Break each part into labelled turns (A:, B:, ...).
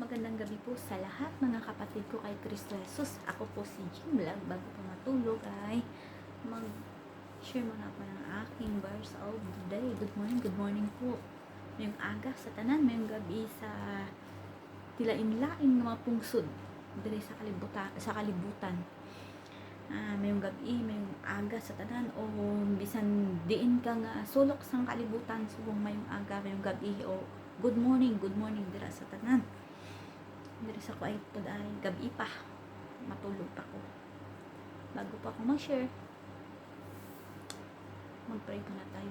A: Magandang gabi po sa lahat mga kapatid ko kay Cristo Jesus. Ako po si Jim Vlog. Bago po matulog ay mag-share muna ako ng aking verse of the day. Good morning po. Mayong aga sa tanan, mayong gabi sa tilain-laing mga pungsod diri sa kalibutan. Mayong gabi, mayong aga sa tanan o bisan diin ka nga sulok sang kalibutan subong mayong aga, mayong gabi o good morning dira sa tanan. Diri sa ko ay pod ay gabi pa, matulog pa ko. Bago pa ako mag-share, mag-pray muna tayo.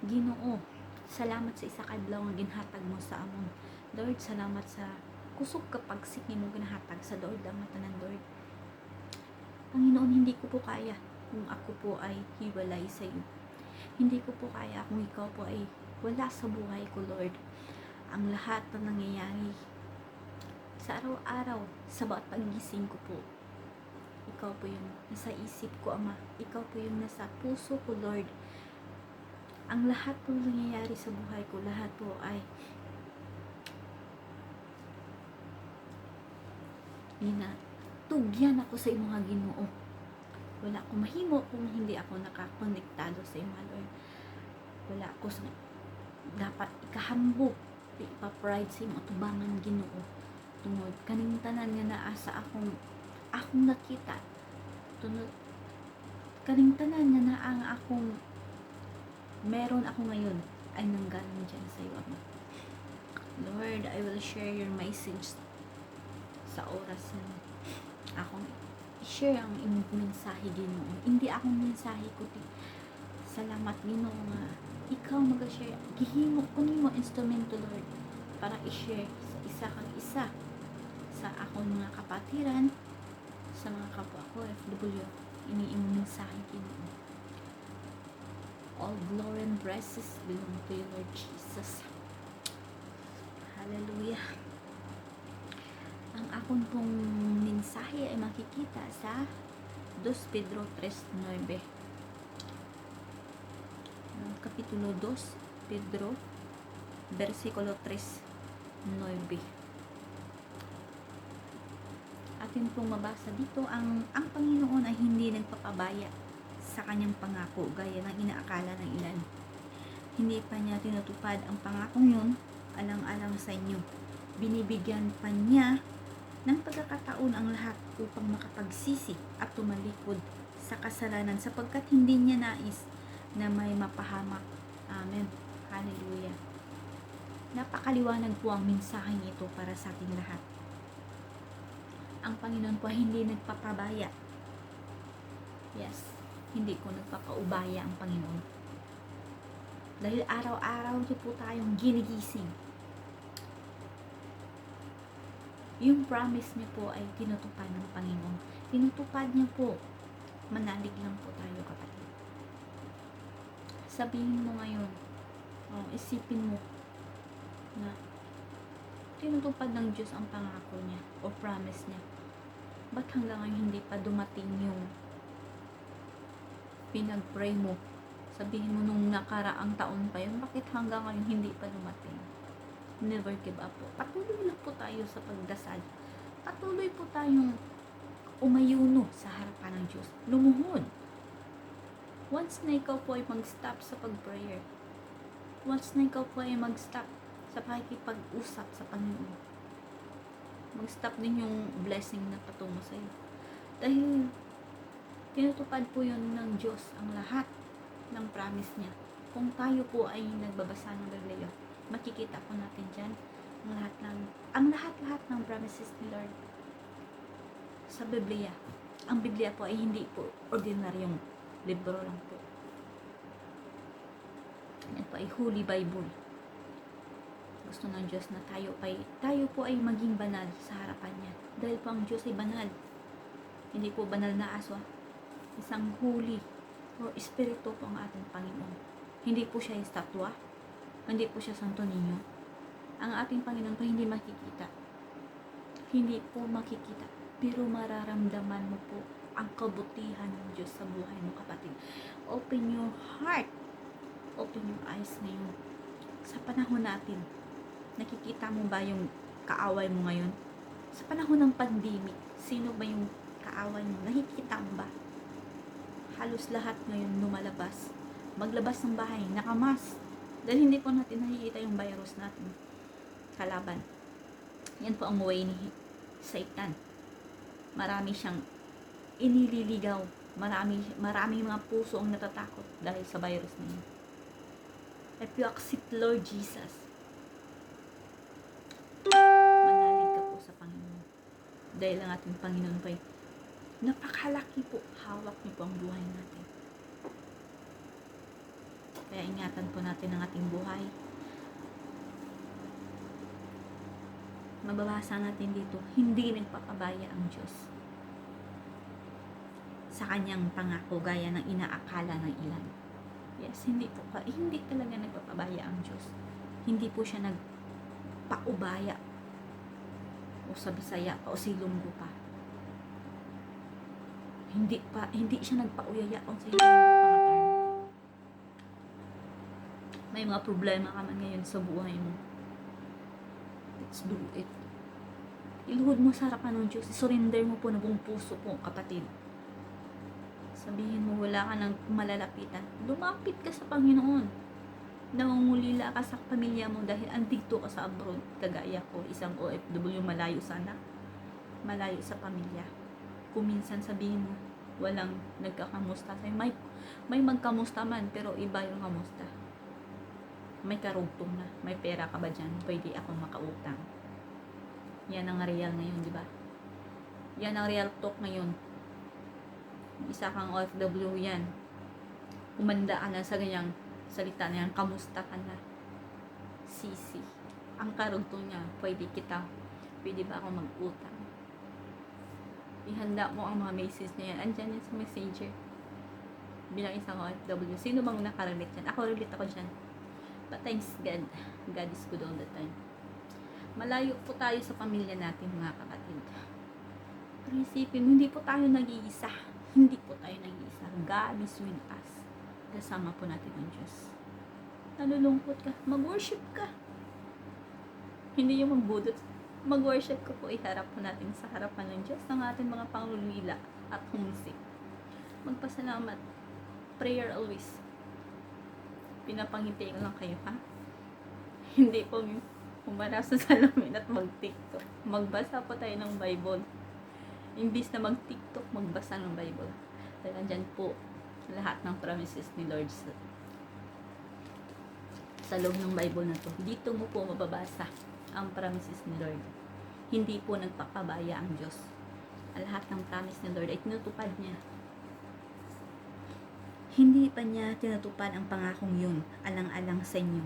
A: Ginoo, salamat sa isa ka adlaw nga ginhatag mo sa amon. Lord, salamat sa kusog ka pagsiki mo ginhatag sa Lord ang matanan, Lord. Panginoon, hindi ko po kaya kung ako po ay hiwalay sa iyo. Hindi ko po kaya kung ikaw po ay wala sa buhay ko, Lord. Ang lahat na nangyayari sa araw-araw, sa bawat pagising ko po, ikaw po yung nasa isip ko, Ama. Ikaw po yung nasa puso ko, Lord. Ang lahat po nangyayari sa buhay ko, lahat po ay tugyan ako sa imong Ginoo. Wala ko mahimo kung hindi ako nakakonektado sa imong Lord. Wala ko sa dapat ikahambog, ipa-pride sa imong tubangan, Ginoo. Tungod kaning tanan nga naa sa akong nakita, tungod kaning tanan nga naa ang akong meron ako ngayon ay nanggaling dyan sa iyo, Ama. Lord, I will share your message sa oras na akong i-share ang imong mensahe, Ginoo. Hindi akong mensahe kundi salamat, Ginoo, nga ikaw mag-share. Gihimo ko nimo instrumento, Lord, para i-share sa isa kang isa sa akong mga kapatiran, sa mga kapwa ko FW, iniimong mensahe, Ginoo. All glory and praises belong to you, Lord Jesus. Hallelujah. Ang akon pong mensahe ay makikita sa 2 Pedro 3:9. Kapitulo 2 Pedro versikulo 3:9. Atin pong mabasa dito, ang Panginoon ay hindi nagpapabaya sa kanyang pangako gaya ng inaakala ng ilan. Hindi pa niya tinutupad ang pangakong yun alang-alang sa inyo. Binibigyan pa niya ng pagkakataon ang lahat upang makapagsisi at tumalikod sa kasalanan sapagkat hindi niya nais na may mapahamak. Amen. Hallelujah. Napakaliwanag po ang mensaheng ito para sa ating lahat. Ang Panginoon po hindi nagpapabaya. Yes, hindi po nagpapaubaya ang Panginoon. Dahil araw-araw niyo po tayong ginigising. Yung promise niyo po ay tinutupad ng Panginoon. Tinutupad niya po. Manalig lang po tayo, kapatid. Sabihin mo ngayon, isipin mo na tinutupad ng Diyos ang pangako niya o promise niya. Ba't hanggang ngayon hindi pa dumating yung pinag-pray mo? Sabihin mo nung nakaraang taon pa yun, bakit hanggang ngayon hindi pa dumating? Never give up po. Patuloy lang po tayo sa pagdasal. Patuloy po tayong umayuno sa harapan ng Diyos. Lumuhod. Once na ikaw po ay mag-stop sa pag-prayer, once na ikaw po ay mag-stop sa pakikipag-usap sa Panginoon, mag-stop din yung blessing na patungo sa iyo. Dahil tinutupad po yun ng Diyos ang lahat ng promise niya. Kung tayo po ay nagbabasa ng Biblia, makikita po natin dyan ang lahat ng promises ni Lord sa Biblia. Ang Biblia po ay hindi po ordinaryong libro lang po. Yan po ay Holy Bible. Gusto ng Diyos na tayo po ay maging banal sa harapan niya. Dahil po ang Diyos ay banal. Hindi po banal na aso. Isang holy o espiritu po ang ating Panginoon. Hindi po siya estatwa. Hindi po siya Santo Niño. Ang ating Panginoon po hindi makikita. Hindi po makikita. Pero mararamdaman mo po ang kabutihan ng Diyos sa buhay mo, kapatid. Open your heart. Open your eyes ngayon. Sa panahon natin, nakikita mo ba yung kaaway mo ngayon? Sa panahon ng pandemic, sino ba yung kaaway mo? Nakikita mo ba? Halos lahat ngayon lumalabas. Maglabas ng bahay, nakamas. Dahil hindi po natin nakikita yung virus natin kalaban. Yan po ang way ni Satan. Marami siyang inililigaw. Marami mga puso ang natatakot dahil sa virus na yun. If you accept Lord Jesus, manalig ka po sa Panginoon. Dahil ang ating Panginoon pa napakalaki po. Hawak niyo po ang buhay natin. Kaya ingatan po natin ang ating buhay. Mababasa natin dito, hindi nagpapabaya ang Diyos sa kanyang pangako gaya ng inaakala ng ilan. Yes, hindi talaga nagpapabaya ang Diyos. Hindi po siya nagpaubaya o sa Bisaya o Silonggo pa. Hindi siya nagpauyaya o sa Silonggo pa. May mga problema ka man ngayon sa buhay mo. Let's do it. Iluhod mo sa harapan ng Diyos. Surrender mo po na buong puso po, kapatid. Sabihin mo, wala ka nang malalapitan. Lumapit ka sa Panginoon. Nangungulila ka sa pamilya mo dahil andito ka sa abroad. Kagaya ko, isang OFW, malayo sana. Malayo sa pamilya. Kung minsan sabihin mo, walang nagkakamusta sa'yo. May magkamusta man, pero iba yung kamusta. May karugtong na. May pera ka ba dyan? Pwede akong makautang. Yan ang real ngayon, di ba? Yan ang real talk ngayon. Isa kang OFW yan. Umanda ka na sa ganyang salita na yan. Kamusta ka na? Sisi. Ang karugtong niya, pwede ba ako mag-utang? Ihanda mo ang mga messages niya yan. Andyan yan sa messenger. Bilang isang OFW. Sino bang nakarelate yan? Ako relate ako dyan. But thanks God. God is good all the time. Malayo po tayo sa pamilya natin, mga kapatid. Pero isipin mo, hindi po tayo nag-iisa. Hindi po tayo nag-iisa. God is with us. Kasama po natin ang Diyos. Nalulungkot ka, mag-worship ka. Hindi yung magbudot. Mag-worship ka po, iharap po natin sa harapan ng Diyos ang ating mga panglulila at humusik. Magpasalamat. Prayer always. Pinapangintay ko lang kayo, ha? Hindi po humarap sa salamin at mag-TikTok. Magbasa po tayo ng Bible. Imbis na mag-TikTok, magbasa ng Bible. Dahil andyan po lahat ng promises ni Lord sa loob ng Bible na to. Dito mo po mababasa ang promises ni Lord. Hindi po nagpapabaya ang Diyos. Lahat ng promise ni Lord ay tinutupad niya. Hindi pa niya tinutupad ang pangakong yun, alang-alang sa inyo.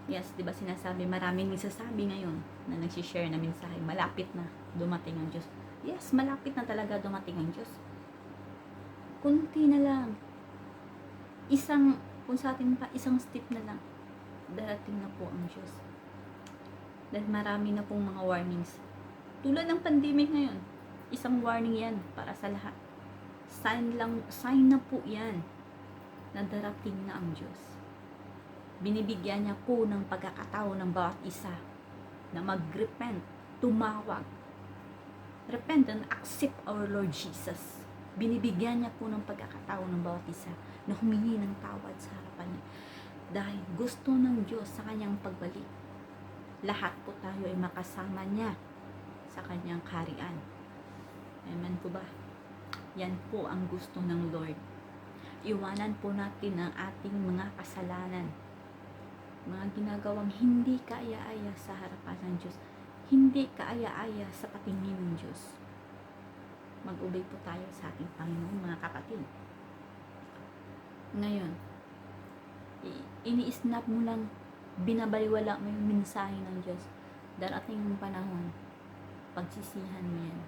A: Yes, di ba sinasabi, maraming nagsasabi ngayon na nagsishare na mensahe, malapit na dumating ang Diyos. Yes, malapit na talaga dumating ang Diyos. Kunti na lang. Kung sa atin pa, isang step na lang, darating na po ang Diyos. Dahil marami na pong mga warnings. Tulad ng pandemic ngayon, isang warning yan para sa lahat. Sign na po yan na darating na ang Diyos. Binibigyan niya po ng pagkakataon ng bawat isa na mag-repent, tumawag. Repent and accept our Lord Jesus. Binibigyan niya po ng pagkakataon ng bawat isa na humingi ng tawad sa harapan niya. Dahil gusto ng Diyos sa kanyang pagbalik. Lahat po tayo ay makasama niya sa kanyang kaharian. Amen po ba? Yan po ang gusto ng Lord. Iwanan po natin ang ating mga kasalanan. Mga ginagawang hindi kaaya-aya sa harapan ng Diyos. Hindi kaaya-aya sa patingin ng Diyos. Mag-obey po tayo sa ating Panginoon, mga kapatid. Ngayon, ini-snap mo lang, binabaliwala mo yung mensahe ng Diyos. Darating yung panahon, pagsisihan mo yan.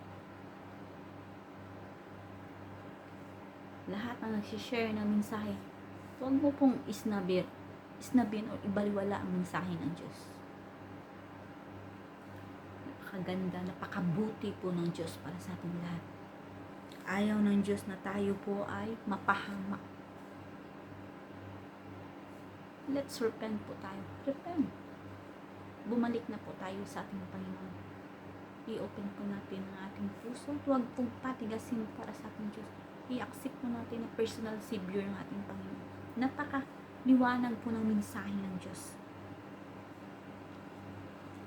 A: Lahat na nagsishare ng mensahe, huwag mo pong isnabin o ibaliwala ang mensahe ng Diyos. Napakaganda, napakabuti po ng Diyos para sa ating lahat. Ayaw ng Diyos na tayo po ay mapahamak. Let's repent po tayo. Repent. bumalik na po tayo sa ating Panginoon. I-open po natin ang ating puso. Huwag pong patigasin para sa ating Diyos. I-accept po natin na personal Savior ng ating Panginoon. Napaka-liwanag po ng mensahe ng Diyos.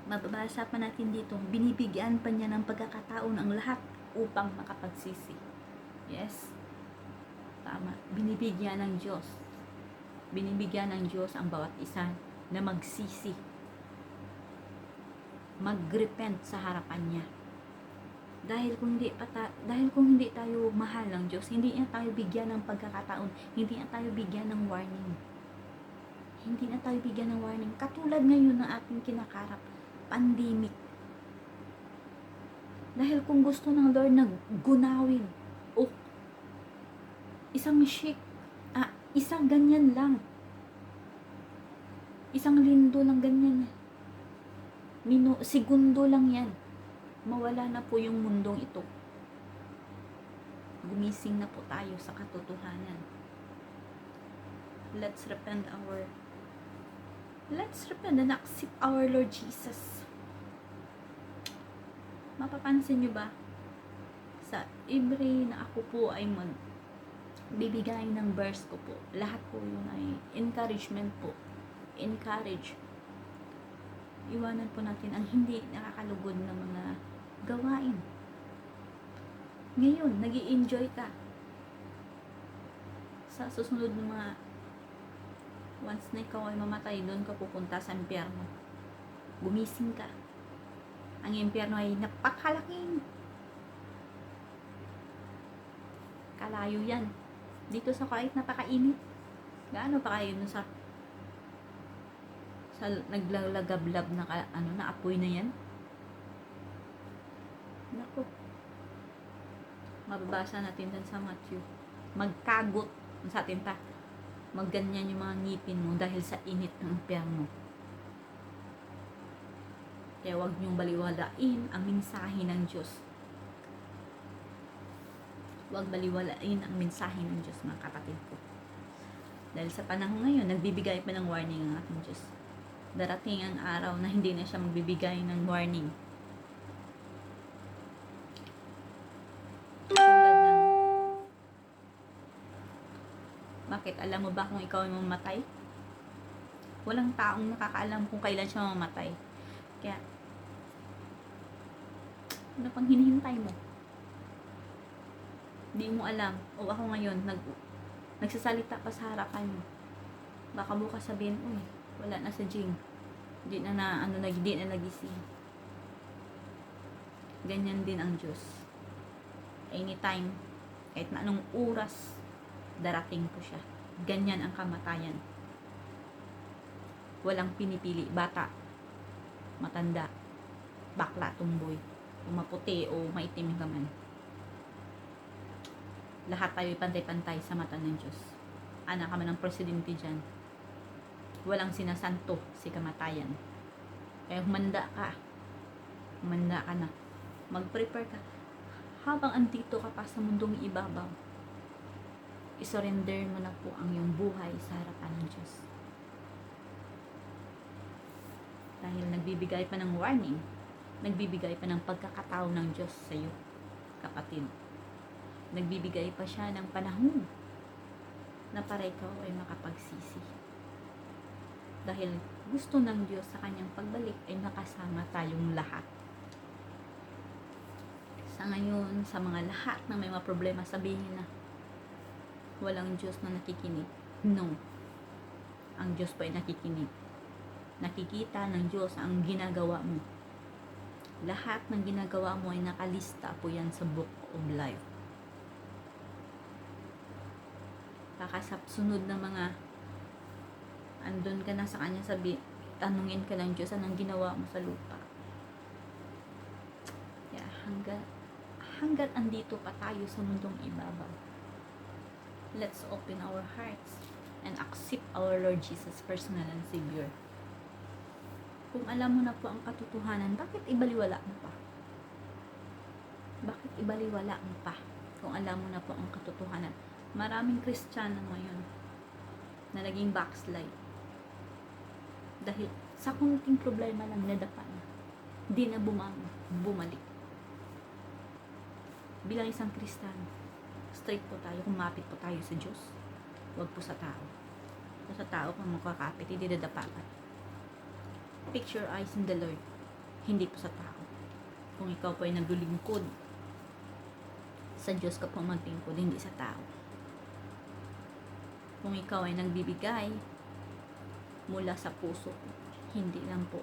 A: Mababasa pa natin dito, binibigyan pa niya ng pagkakataon ang lahat upang makapagsisi. Yes. Tama. Binibigyan ng Diyos. Binibigyan ng Diyos ang bawat isa na magsisi. Mag-repent sa harapan niya. Dahil kung hindi tayo mahal ng Diyos, hindi niya tayo bigyan ng pagkakataon, hindi niya tayo bigyan ng warning. Hindi na tayo bigyan ng warning. Katulad ngayon na ating kinakarap, pandemic. Dahil kung gusto ng Lord na gunawin, isang isang ganyan lang. Isang lindo lang ganyan. Segundo lang yan. Mawala na po yung mundong ito. Gumising na po tayo sa katotohanan. Let's repent and accept our Lord Jesus. Mapapansin nyo ba? Sa every na ako po ay bibigay ng verse ko po. Lahat po yun ay encouragement po. Encourage. Iwanan po natin ang hindi nakakalugod na mga gawain. Ngayon, nag-i-enjoy ka. Sa susunod ng mga once na ikaw ay mamatay, doon ka pupunta sa impyerno. Gumising ka. Ang impyerno ay napakalaking. Kalayo yan. Dito sa kahit napakainit. Gaano pa kayo sa naglalagablab na na apoy na yan? Naku. Mababasa natin din sa Matthew. Magkagot sa atin pa. Magganyan yung mga ngipin mo dahil sa init ng impyerno. Kaya huwag niyong baliwalain ang mensahe ng Diyos. Huwag baliwalain ang mensahe ng Diyos, mga kapatid ko. Dahil sa panahon ngayon, nagbibigay pa ng warning ang ating Diyos. Darating ang araw na hindi na siya magbibigay ng warning. Bakit? Alam mo ba kung ikaw ay mamamatay? Walang taong nakakaalam kung kailan siya mamamatay. Kaya, ano pang hinihintay mo? Hindi mo alam. O ako ngayon, nagsasalita pa sa harapan mo. Baka bukas sabihin, uy, wala na sa Jing. Hindi na nagising. Ganyan din ang Diyos. Anytime, kahit na anong oras, darating po siya. Ganyan ang kamatayan. Walang pinipili. Bata, matanda, bakla, tumboy, o maputi o maitim ka man. Lahat tayo pantay-pantay sa mata ng Diyos. Anak ka man ng presidente dyan. Walang sinasanto si kamatayan. Kaya humanda ka na. Mag-prepare ka. Habang andito ka pa sa mundong ibabaw, isurrender mo na po ang iyong buhay sa harapan ng Diyos. Dahil nagbibigay pa ng warning, nagbibigay pa ng pagkakataon ng Diyos sa iyo, kapatid. Nagbibigay pa siya ng panahon na para ikaw ay makapagsisi. Dahil gusto ng Diyos sa kanyang pagbalik ay makasama tayong lahat. Sa ngayon, sa mga lahat na may mga problema, sabihin na walang Diyos na nakikinig. No. Ang Diyos po ay nakikinig. Nakikita ng Diyos ang ginagawa mo. Lahat ng ginagawa mo ay nakalista po yan sa Book of Life. Baka sa sunod na mga andun ka na sa kanya, tanungin ka ng Diyos, anong ginawa mo sa lupa? Kaya hanggat andito pa tayo sa mundong ibabaw, let's open our hearts and accept our Lord Jesus personal and Savior. Kung alam mo na po ang katotohanan, bakit ibaliwala mo pa? Bakit ibaliwala mo pa? Kung alam mo na po ang katotohanan. Maraming Kristiyano ngayon na naging backslide. Dahil Sa kunting problema lang nadapa na, di na bumalik. Bilang isang Kristiyano, straight po tayo, kumapit po tayo sa Diyos. Huwag po sa tao. Kung sa tao kung makakapit, hindi dadapa ka. Fix your eyes in the Lord, hindi po sa tao. Kung ikaw po ay naglulingkod, sa Diyos ka po maglingkod, hindi sa tao. Kung ikaw ay nagbibigay mula sa puso, hindi lang po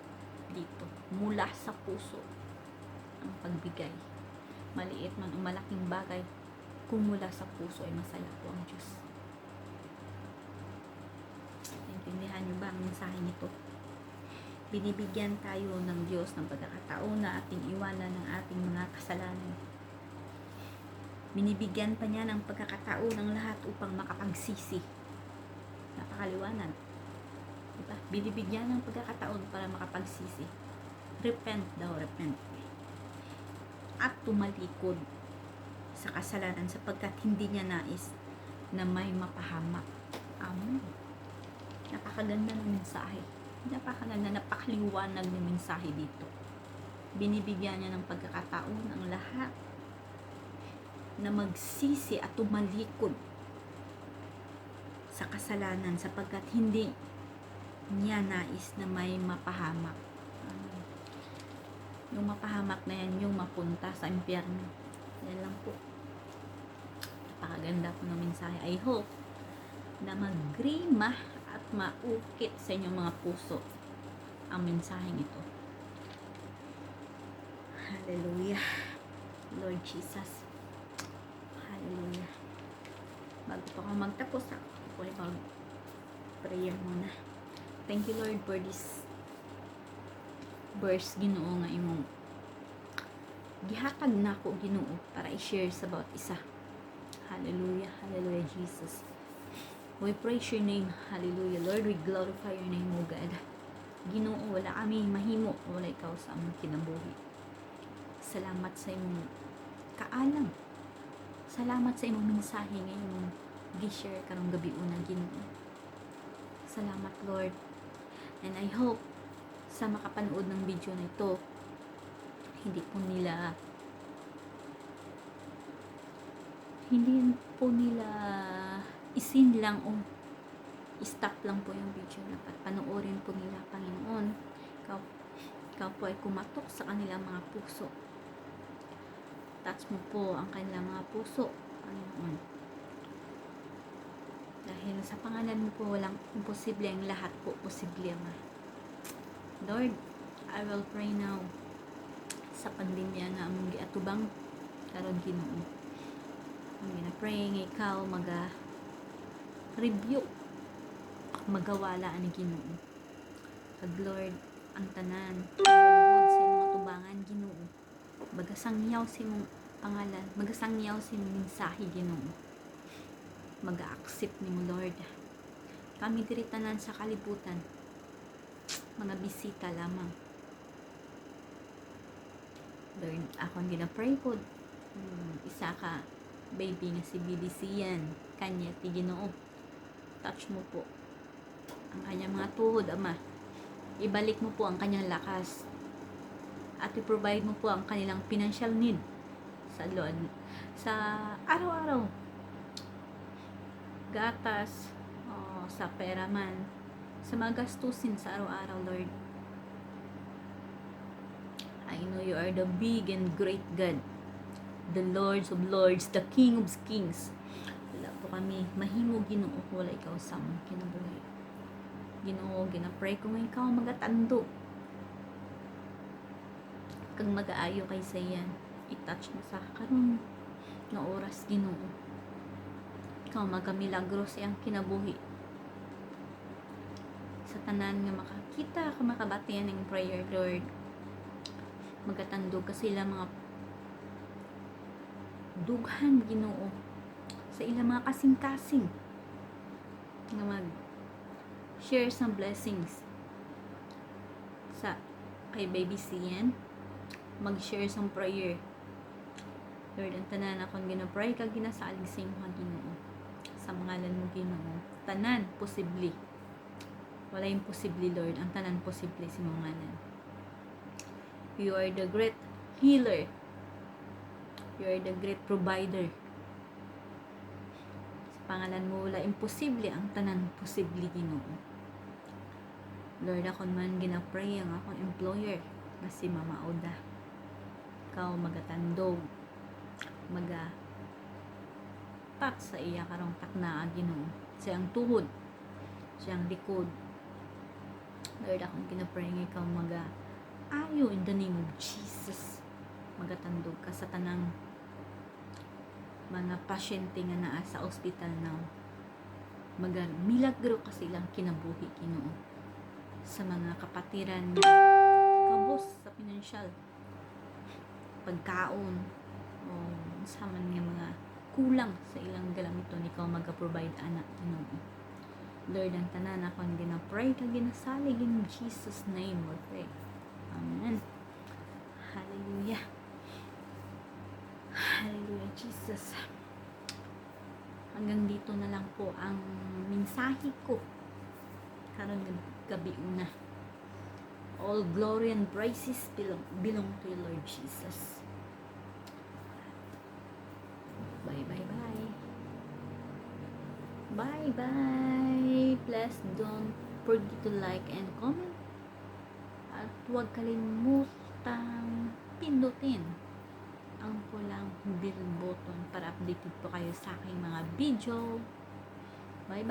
A: dito, mula sa puso ang pagbigay. Maliit man o malaking bagay, kung mula sa puso ay masaya po ang Diyos. Naintindihan niyo ba ang mensahe nito? Binibigyan tayo ng Diyos ng pagkakataon na ating iwanan ng ating mga kasalanan. Binibigyan pa niya ng pagkakataon ng lahat upang makapagsisi. Napakaliwanag. Diba? Binibigyan ng pagkakataon para makapagsisi. Repent daw, repent. At tumalikod sa kasalanan sapagkat hindi niya nais na may mapahamak. Amen. Napakaganda ng mensahe. Napakaganda, napakaliwanag ng mensahe dito. Binibigyan niya ng pagkakataon ang lahat na magsisi at tumalikod sa kasalanan sapagkat hindi niya nais na may mapahamak. Yung mapahamak na yan, yung mapunta sa impyerno. Yan lang po. Napakaganda po ng mensahe. I hope na magrima at maukit sa inyong mga puso ang mensaheng ito. Hallelujah. Lord Jesus. Hallelujah. Bago pa ako magtapos, ako ay mag-prayer muna. Thank you, Lord, for this verse, Ginoo, nga imong gihatag na ako, Ginoo, para i-share sa bawat isa. Hallelujah. Hallelujah, Jesus. We praise your name. Hallelujah. Lord, we glorify your name, O God. Ginoo, wala kami mahimo, wala ikaw sa among kinabuhi. Salamat sa imong kaalam. Salamat sa imong mensahe ngayong gi-share karong gabi una, Ginoo. Salamat, Lord. And I hope sa makapanood ng video na ito, hindi po nila isin lang o stop lang po yung video na panoorin po nila, Panginoon. Ikaw po ay kumatok sa kanilang mga puso. Touch mo po ang kanilang mga puso, Panginoon. Dahil sa pangalan mo po, walang imposible, ang lahat po posible, Ama. Lord, I will pray now sa pandemya nga among giatubang karon, Ginoo. I'm gonna pray nga ikaw rebuke magawala ani, Ginoo. Kag Lord, ang tanan magaluhod sa imong atubangan, Ginoo. Magasangyaw sa imong pangalan, magasangyaw sa imong mensahe, Ginoo. Mag-accept nimo, Lord. Kami diri tanan sa kalibutan, mga bisita lamang. Lord, akong gina-pray po isa ka baby nga si BBC yan, kanya ti Ginoo. Touch mo po ang kanyang mga tuhod, Ama. Ibalik mo po ang kanyang lakas at i-provide mo po ang kanilang financial need sa Lord, sa araw-araw, gatas, sa pera man, sa mga gastusin sa araw-araw, Lord. I know you are the big and great God, the Lords of Lords, the King of Kings. Wala po kami mahimo, Ginoo, wala ikaw sa among kinabuhi. Ginoo, gina-pray ko nga ikaw magatando kag mag-aayo kay sa iyan. I-touch mo sa karon nga oras, Ginoo. Ikaw magamilagro sa iyang kinabuhi. Sa tanan nga makakita ka, makabatian ng prayer, Lord. Magatandog ka sila mga dughan, Ginoo, sa ilang mga kasing-kasing nga mag-share some blessings sa kay Baby Sian, mag-share some prayer. Lord, ang tanan akong ginapray kag ginasalig sa imong, Ginoo. Sa ngalan mo, Ginoo, tanan posible. Wala imposible, Lord. Ang tanan posible si mong ngalan. You are the great healer. You are the great provider. Sa pangalan mo wala imposible, ang tanan posible, Ginoo. Lord, ako man ginapray ang akong employer na si Mama Oda. Ikaw magatandog, tak sa iya karong takna, Ginoo. Siyang tuhod, siyang likod. Lord, akong ginapray nga ikaw ayo in the name of Jesus. Magatandog ka sa tanang mga pasyente nga naa sa ospital now. Milagro ka silang kinabuhi, Ginoo. Sa mga kapatiran nga kabos sa pinansyal, pagkaon, o sa man nga mga kulang sa ilang galamiton, ikaw mag-provide, anak, Ginoo. Lord, ang tanan akong ginapray ka ginasalig in Jesus name we pray. Amen. Hallelujah. Hallelujah, Jesus. Hanggang dito na lang po ang mensahe ko karon gabi una. All glory and praises belong to you, Lord Jesus. Bye. Please don't forget to like and comment. At huwag kalimutang pindutin ang pulang bell button para updated po kayo sa aking mga video. Bye.